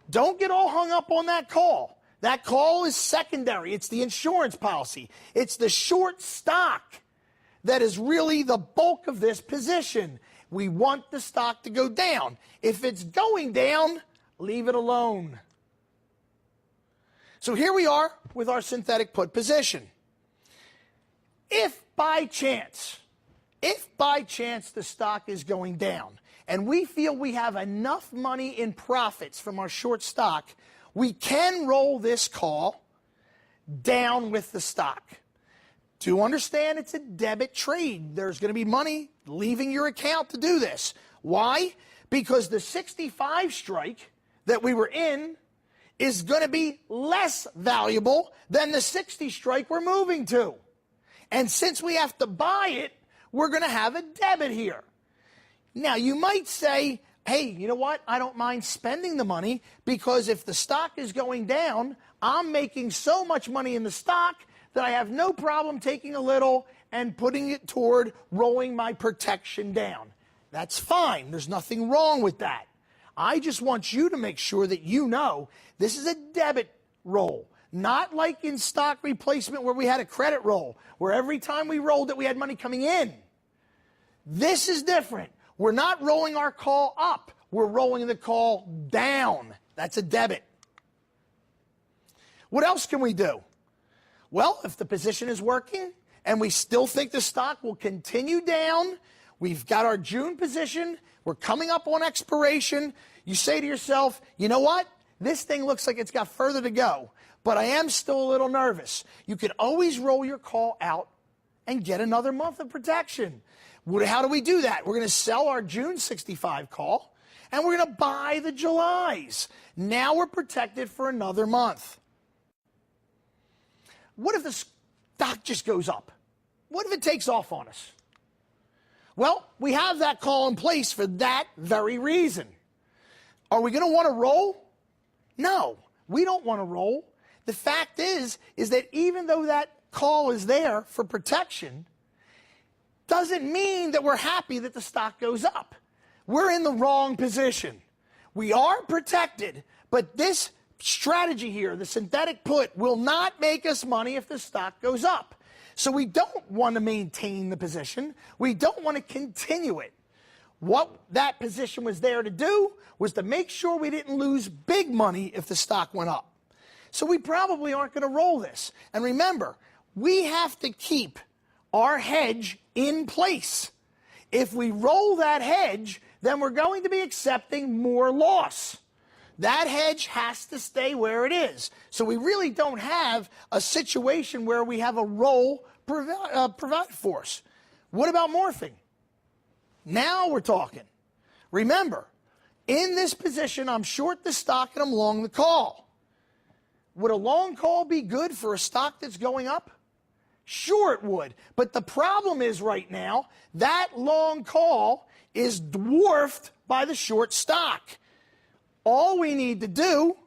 Don't get all hung up on that call. That call is secondary. It's the insurance policy. It's the short stock that is really the bulk of this position. We want the stock to go down. If it's going down, leave it alone. So here we are with our synthetic put position. If by chance the stock is going down and we feel we have enough money in profits from our short stock, we can roll this call down with the stock. To understand, it's a debit trade. There's going to be money leaving your account to do this. Why? Because the 65 strike that we were in is going to be less valuable than the 60 strike we're moving to. And since we have to buy it, we're going to have a debit here. Now, you might say, hey, you know what? I don't mind spending the money because if the stock is going down, I'm making so much money in the stock that I have no problem taking a little and putting it toward rolling my protection down. That's fine. There's nothing wrong with that. I just want you to make sure that you know this is a debit roll. Not like in stock replacement where we had a credit roll, where every time we rolled it, we had money coming in. This is different. We're not rolling our call up. We're rolling the call down. That's a debit. What else can we do? Well, if the position is working and we still think the stock will continue down, we've got our June position, we're coming up on expiration, you say to yourself, you know what? This thing looks like it's got further to go, but I am still a little nervous. You can always roll your call out and get another month of protection. How do we do that? We're going to sell our June 65 call, and we're going to buy the July's. Now we're protected for another month. What if the stock just goes up? What if it takes off on us? Well, we have that call in place for that very reason. Are we going to want to roll? No, we don't want to roll. The fact is that even though that call is there for protection, doesn't mean that we're happy that the stock goes up. We're in the wrong position. We are protected, but this strategy here, the synthetic put, will not make us money if the stock goes up. So we don't want to maintain the position. We don't want to continue it. What that position was there to do was to make sure we didn't lose big money if the stock went up. So we probably aren't going to roll this. And remember, we have to keep our hedge in place. If we roll that hedge, then we're going to be accepting more loss. That hedge has to stay where it is. So we really don't have a situation where we have a roll provided for us. What about morphing? Now we're talking. Remember, in this position, I'm short the stock and I'm long the call. Would a long call be good for a stock that's going up? Sure it would. But the problem is right now, that long call is dwarfed by the short stock. All we need to do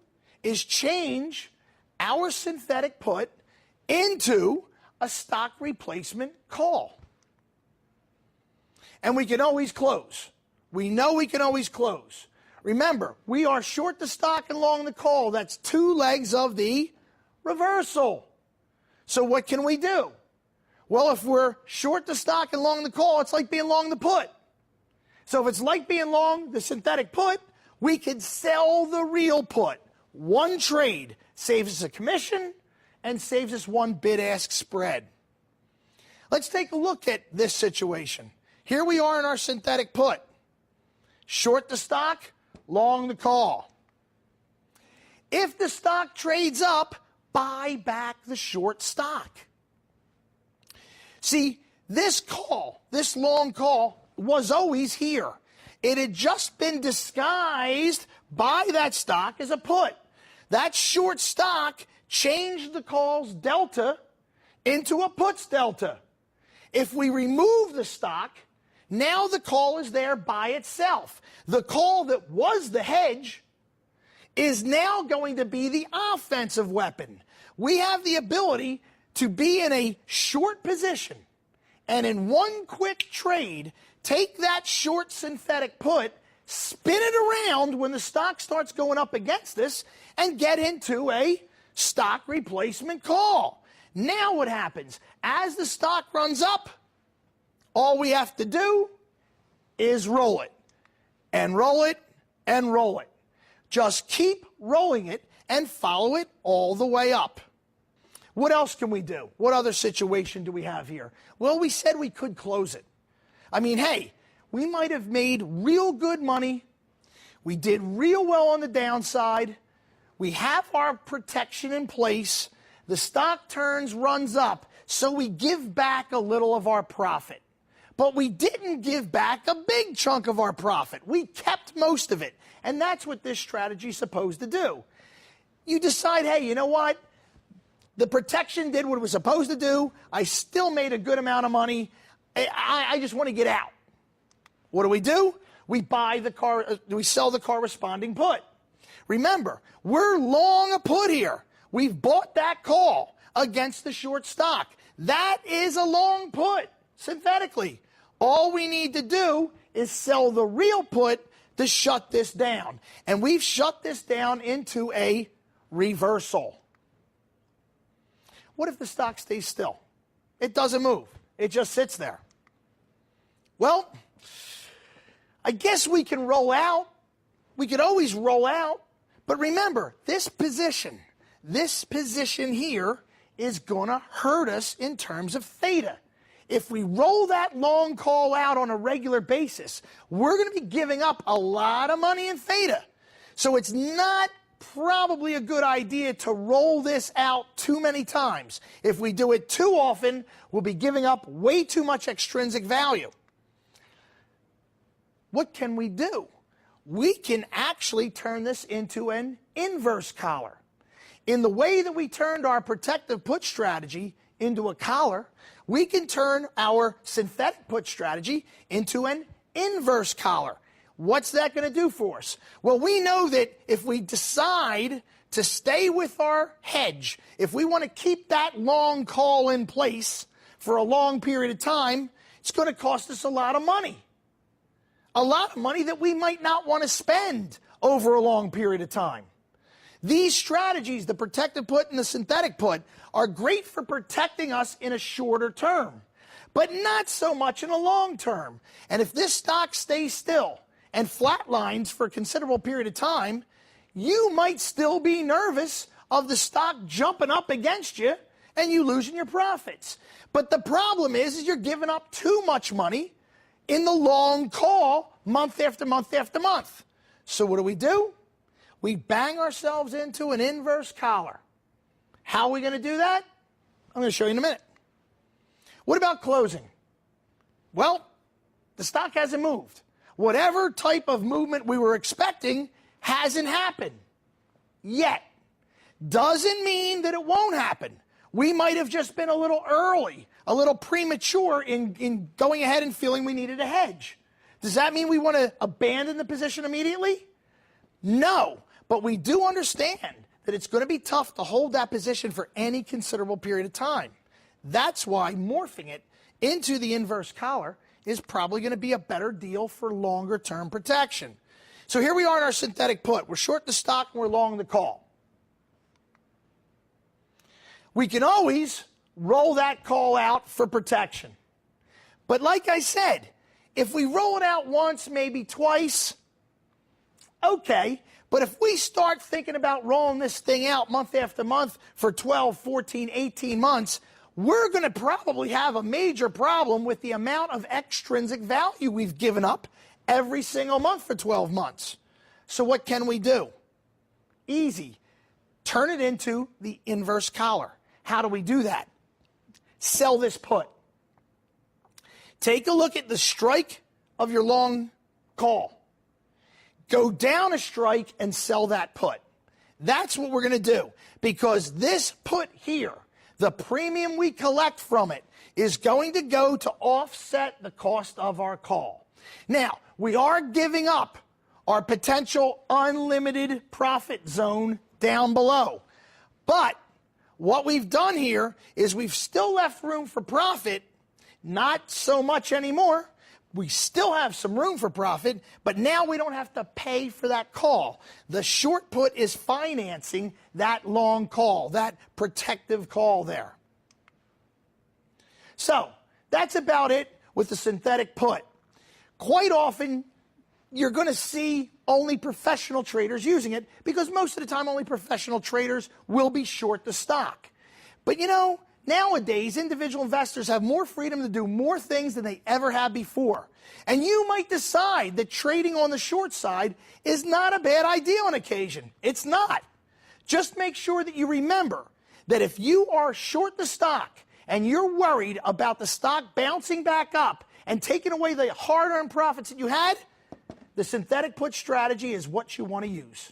is change our synthetic put into a stock replacement call. And we can always close. We know we can always close. Remember, we are short the stock and long the call. That's two legs of the reversal. So what can we do? Well, if we're short the stock and long the call, it's like being long the put. So if it's like being long the synthetic put, we could sell the real put. One trade saves us a commission and saves us one bid-ask spread. Let's take a look at this situation. Here we are in our synthetic put. Short the stock, long the call. If the stock trades up, buy back the short stock. See, this call, this long call, was always here. It had just been disguised by that stock as a put. That short stock changed the call's delta into a put's delta. If we remove the stock, now the call is there by itself. The call that was the hedge is now going to be the offensive weapon. We have the ability to be in a short position and in one quick trade, take that short synthetic put, spin it around when the stock starts going up against us, and get into a stock replacement call. Now what happens? As the stock runs up, all we have to do is roll it, and roll it, and roll it. Just keep rolling it and follow it all the way up. What else can we do? What other situation do we have here? Well, we said we could close it. I mean, hey, we might have made real good money. We did real well on the downside. We have our protection in place. The stock turns, runs up, so we give back a little of our profit. But we didn't give back a big chunk of our profit. We kept most of it. And that's what this strategy is supposed to do. You decide, hey, you know what? The protection did what it was supposed to do. I still made a good amount of money. I just want to get out. What do? We sell the corresponding put. Remember, we're long a put here. We've bought that call against the short stock. That is a long put, synthetically. All we need to do is sell the real put to shut this down. And we've shut this down into a reversal. What if the stock stays still? It doesn't move. It just sits there. Well, I guess we can roll out. We could always roll out. But remember, this position here is going to hurt us in terms of theta. If we roll that long call out on a regular basis, we're going to be giving up a lot of money in theta. So it's not probably a good idea to roll this out too many times. If we do it too often, we'll be giving up way too much extrinsic value. What can we do? We can actually turn this into an inverse collar. In the way that we turned our protective put strategy into a collar, we can turn our synthetic put strategy into an inverse collar. What's that going to do for us? Well, we know that if we decide to stay with our hedge, if we want to keep that long call in place for a long period of time, it's going to cost us a lot of money. A lot of money that we might not want to spend over a long period of time. These strategies, the protective put and the synthetic put, are great for protecting us in a shorter term, but not so much in a long term. And if this stock stays still and flatlines for a considerable period of time, you might still be nervous of the stock jumping up against you and you losing your profits. But the problem is you're giving up too much money in the long call month after month after month. So what do? We bang ourselves into an inverse collar. How are we going to do that? I'm going to show you in a minute. What about closing? Well, the stock hasn't moved. Whatever type of movement we were expecting hasn't happened yet. Doesn't mean that it won't happen. We might have just been a little early, a little premature in going ahead and feeling we needed a hedge. Does that mean we want to abandon the position immediately? No, but we do understand that it's going to be tough to hold that position for any considerable period of time. That's why morphing it into the inverse collar is probably going to be a better deal for longer term protection. So here we are in our synthetic put. We're short the stock and we're long the call. We can always roll that call out for protection. But like I said, if we roll it out once, maybe twice, okay. But if we start thinking about rolling this thing out month after month for 12, 14, 18 months, we're going to probably have a major problem with the amount of extrinsic value we've given up every single month for 12 months. So what can we do? Easy. Turn it into the inverse collar. How do we do that? Sell this put. Take a look at the strike of your long call. Go down a strike and sell that put. That's what we're going to do, because this put here, the premium we collect from it, is going to go to offset the cost of our call. Now, we are giving up our potential unlimited profit zone down below. But what we've done here is we've still left room for profit, not so much anymore. We still have some room for profit, but now we don't have to pay for that call. The short put is financing that long call, that protective call there. So that's about it with the synthetic put. Quite often, you're going to see only professional traders using it, because most of the time only professional traders will be short the stock. But you know, nowadays individual investors have more freedom to do more things than they ever have before. And you might decide that trading on the short side is not a bad idea on occasion. It's not. Just make sure that you remember that if you are short the stock and you're worried about the stock bouncing back up and taking away the hard-earned profits that you had, the synthetic put strategy is what you want to use.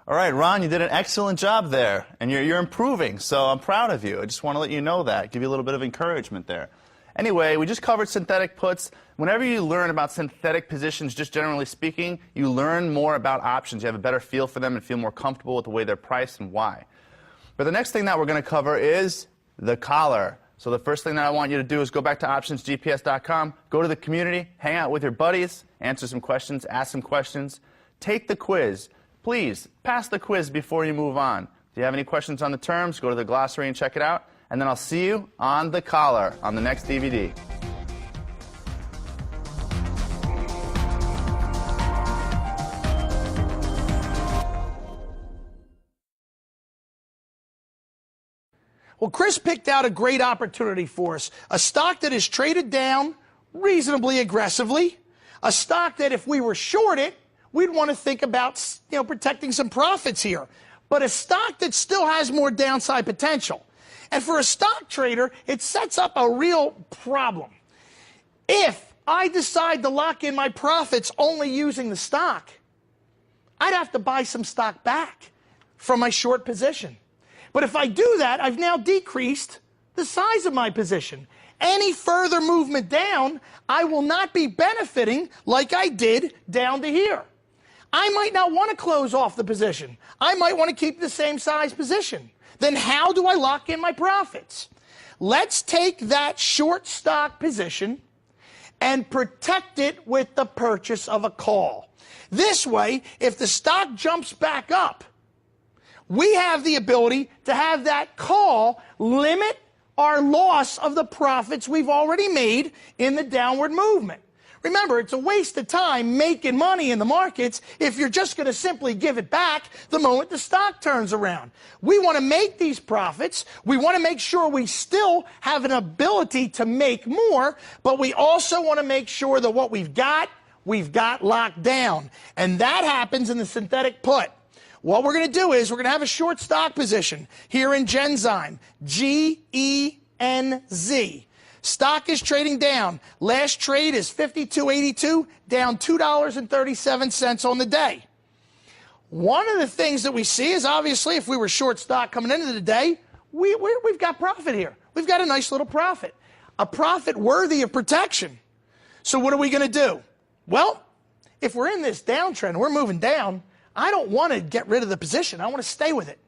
All right, Ron, you did an excellent job there, and you're improving, so I'm proud of you. I just want to let you know that, give you a little bit of encouragement there. Anyway, we just covered synthetic puts. Whenever you learn about synthetic positions, just generally speaking, you learn more about options. You have a better feel for them and feel more comfortable with the way they're priced and why. But the next thing that we're going to cover is the collar. So the first thing that I want you to do is go back to optionsgps.com, go to the community, hang out with your buddies, answer some questions, ask some questions, take the quiz. Please, pass the quiz before you move on. If you have any questions on the terms, go to the glossary and check it out. And then I'll see you on the collar on the next DVD. Well, Chris picked out a great opportunity for us. A stock that is traded down reasonably aggressively. A stock that if we were short it, we'd want to think about, protecting some profits here. But a stock that still has more downside potential. And for a stock trader, it sets up a real problem. If I decide to lock in my profits only using the stock, I'd have to buy some stock back from my short position. But if I do that, I've now decreased the size of my position. Any further movement down, I will not be benefiting like I did down to here. I might not want to close off the position. I might want to keep the same size position. Then how do I lock in my profits? Let's take that short stock position and protect it with the purchase of a call. This way, if the stock jumps back up, we have the ability to have that call limit our loss of the profits we've already made in the downward movement. Remember, it's a waste of time making money in the markets if you're just going to simply give it back the moment the stock turns around. We want to make these profits. We want to make sure we still have an ability to make more, but we also want to make sure that what we've got locked down. And that happens in the synthetic put. What we're going to do is we're going to have a short stock position here in Genzyme, G-E-N-Z. Stock is trading down. Last trade is 52.82, down $2.37 on the day. One of the things that we see is obviously if we were short stock coming into the day, we've got profit here. We've got a nice little profit, a profit worthy of protection. So what are we going to do? Well, if we're in this downtrend, we're moving down, I don't want to get rid of the position. I want to stay with it.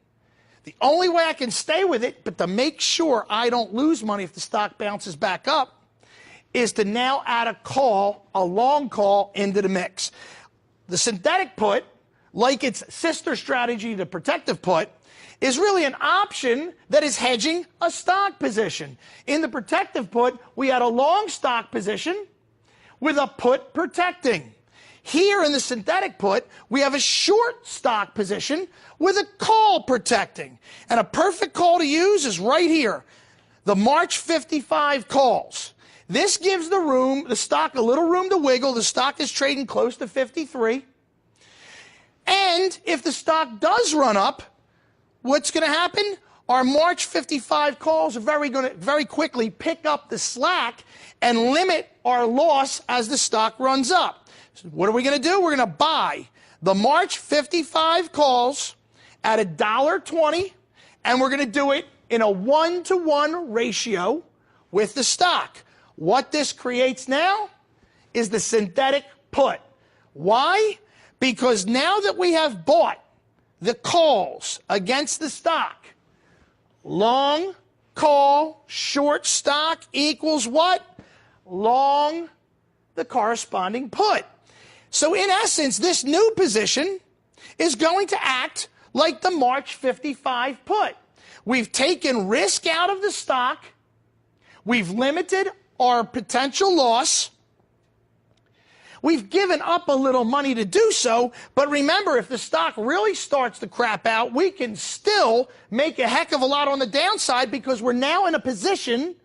The only way I can stay with it, but to make sure I don't lose money if the stock bounces back up, is to now add a call, a long call, into the mix. The synthetic put, like its sister strategy, the protective put, is really an option that is hedging a stock position. In the protective put, we had a long stock position with a put protecting. Here in the synthetic put, we have a short stock position with a call protecting. And a perfect call to use is right here, the March 55 calls. This gives the stock a little room to wiggle. The stock is trading close to 53. And if the stock does run up, what's going to happen? Our March 55 calls are very quickly pick up the slack and limit our loss as the stock runs up. So what are we going to do? We're going to buy the March 55 calls at $1.20, and we're going to do it in a 1-to-1 ratio with the stock. What this creates now is the synthetic put. Why? Because now that we have bought the calls against the stock, long call, short stock equals what? Long the corresponding put. So in essence, this new position is going to act like the March 55 put. We've taken risk out of the stock. We've limited our potential loss. We've given up a little money to do so, but remember, if the stock really starts to crap out, we can still make a heck of a lot on the downside because we're now in a position,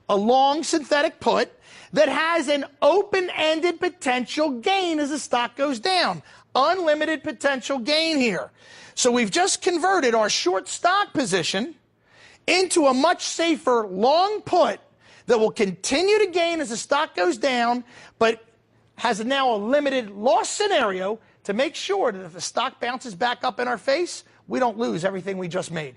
a long synthetic put, that has an open-ended potential gain as the stock goes down. Unlimited potential gain here. So we've just converted our short stock position into a much safer long put that will continue to gain as the stock goes down, but has now a limited loss scenario to make sure that if the stock bounces back up in our face, we don't lose everything we just made.